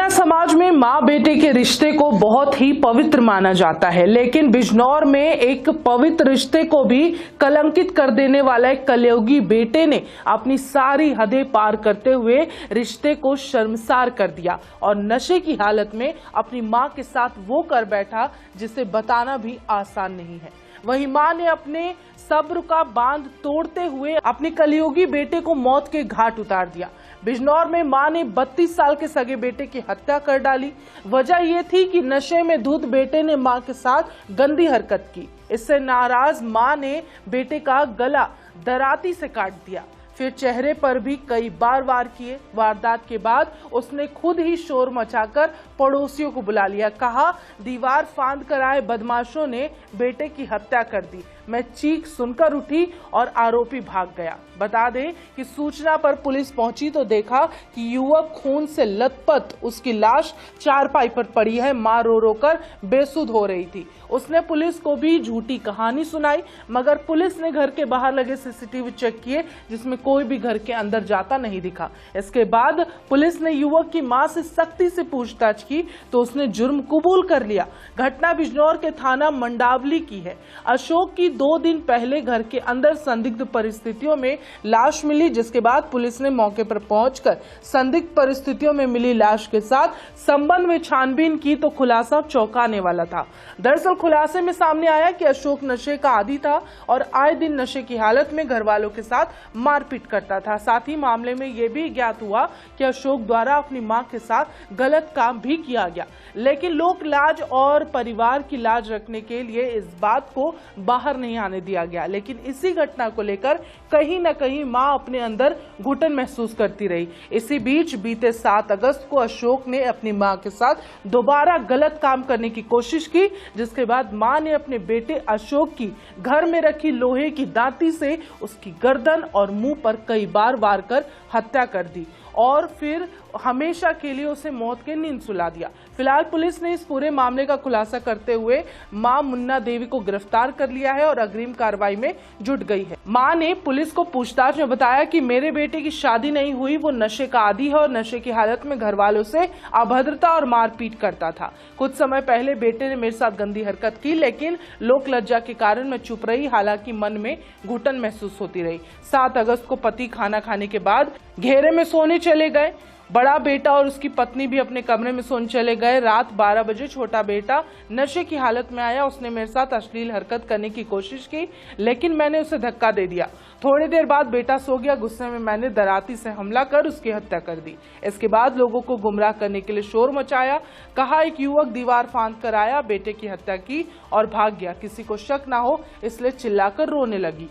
समाज में माँ बेटे के रिश्ते को बहुत ही पवित्र माना जाता है, लेकिन बिजनौर में एक पवित्र रिश्ते को भी कलंकित कर देने वाला एक कलयुगी बेटे ने अपनी सारी हदें पार करते हुए रिश्ते को शर्मसार कर दिया और नशे की हालत में अपनी माँ के साथ वो कर बैठा जिसे बताना भी आसान नहीं है। वहीं मां ने अपने सब्र का बांध तोड़ते हुए अपने कलयुगी बेटे को मौत के घाट उतार दिया। बिजनौर में मां ने 32 साल के सगे बेटे की हत्या कर डाली। वजह यह थी कि नशे में धुत बेटे ने मां के साथ गंदी हरकत की। इससे नाराज मां ने बेटे का गला दराती से काट दिया, फिर चेहरे पर भी कई बार वार किए। वारदात के बाद उसने खुद ही शोर मचाकर पड़ोसियों को बुला लिया। कहा, दीवार फांद कर आए बदमाशों ने बेटे की हत्या कर दी। मैं चीख सुनकर उठी और आरोपी भाग गया। बता दें कि सूचना पर पुलिस पहुंची तो देखा कि युवक खून से लथपथ, उसकी लाश चारपाई पर पड़ी है। मां रो रो कर बेसुध हो रही थी। उसने पुलिस को भी झूठी कहानी सुनाई, मगर पुलिस ने घर के बाहर लगे सीसीटीवी चेक किए, जिसमें कोई भी घर के अंदर जाता नहीं दिखा। इसके बाद पुलिस ने युवक की मां से सख्ती से पूछताछ की तो उसने जुर्म कबूल कर लिया। घटना बिजनौर के थाना मंडावली की है। अशोक की 2 दिन पहले घर के अंदर संदिग्ध परिस्थितियों में लाश मिली, जिसके बाद पुलिस ने मौके पर पहुंचकर संदिग्ध परिस्थितियों में मिली लाश के साथ संबंध में छानबीन की तो खुलासा चौंकाने वाला था। दरअसल खुलासे में सामने आया कि अशोक नशे का आदी था और आए दिन नशे की हालत में घर वालों के साथ मारपीट करता था। साथ ही मामले में यह भी ज्ञात हुआ कि अशोक द्वारा अपनी मां के साथ गलत काम भी किया गया, लेकिन लोक लाज और परिवार की लाज रखने के लिए इस बात को बाहर नहीं आने दिया गया। लेकिन इसी घटना को लेकर कहीं न कहीं मां अपने अंदर घुटन महसूस करती रही। इसी बीच बीते 7 अगस्त को अशोक ने अपनी मां के साथ दोबारा गलत काम करने की कोशिश की, जिसके बाद मां ने अपने बेटे अशोक की घर में रखी लोहे की दांती से उसकी गर्दन और मुंह पर कई बार वार कर हत्या कर दी और फिर हमेशा के लिए उसे मौत की नींद सुला दिया। फिलहाल पुलिस ने इस पूरे मामले का खुलासा करते हुए मां मुन्ना देवी को गिरफ्तार कर लिया है और अग्रिम कार्रवाई में जुट गई है। मां ने पुलिस को पूछताछ में बताया कि मेरे बेटे की शादी नहीं हुई, वो नशे का आदी है और नशे की हालत में घर वालों से अभद्रता और मारपीट करता था। कुछ समय पहले बेटे ने मेरे साथ गंदी हरकत की, लेकिन लोक लज्जा के कारण मैं चुप रही। हालांकि मन में घुटन महसूस होती रही। 7 अगस्त को पति खाना खाने के बाद घेरे में सोने चले गए। बड़ा बेटा और उसकी पत्नी भी अपने कमरे में सोने चले गए। रात 12 बजे छोटा बेटा नशे की हालत में आया। उसने मेरे साथ अश्लील हरकत करने की कोशिश की, लेकिन मैंने उसे धक्का दे दिया। थोड़ी देर बाद बेटा सो गया। गुस्से में मैंने दराती से हमला कर उसकी हत्या कर दी। इसके बाद लोगों को गुमराह करने के लिए शोर मचाया। कहा, एक युवक दीवार फांद कर आया, बेटे की हत्या की और भाग गया। किसी को शक ना हो इसलिए चिल्लाकर रोने लगी।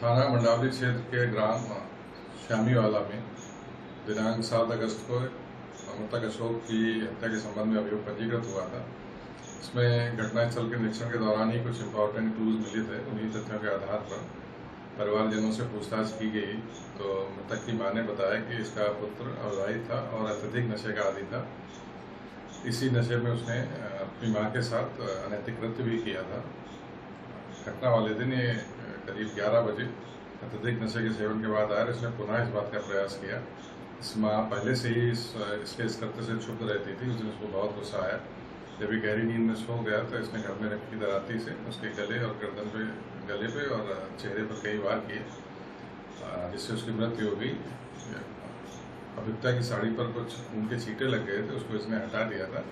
थाना मंडावली क्षेत्र के ग्राम श्यामीवाला में दिनांक 7 अगस्त को मृतक अशोक की हत्या के संबंध में अभियोग पंजीकृत हुआ था। इसमें घटनास्थल के निरीक्षण के दौरान ही कुछ इंपॉर्टेंट क्लूज मिले थे। उन्हीं तथ्यों के आधार पर परिवारजनों से पूछताछ की गई तो मृतक की मां ने बताया कि इसका पुत्र अविवाहित था और अत्यधिक नशे का आदी था। इसी नशे में उसने अपनी मां के साथ अनैतिक कृत्य भी किया था। घटना वाले दिन ये करीब 11 बजे अत्यधिक नशे के सेवन के बाद आया। इसने पुनः इस बात का प्रयास किया। इस माँ पहले से ही इसके इस कृत्य से क्षुब्ध रहती थी। उस दिन उसको बहुत गुस्सा आया। जब भी गहरी नींद में सो गया तो इसने घर में रखी दराती से उसके गले और गर्दन पे, गले पे और चेहरे पर कई वार किए, जिससे उसकी मृत्यु हो गई। अभियुक्ता की साड़ी पर कुछ खून के छींटे लग गए थे, उसको इसने हटा दिया था।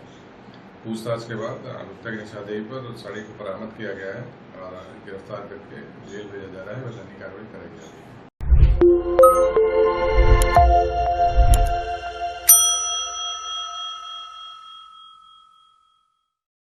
पूछताछ के बाद अभियुक्ता की निशानदेही पर साड़ी को बरामद किया गया है और गिरफ्तार करके जेल भेजा जा रहा है। वैधानिक कार्रवाई कराई जा रही है।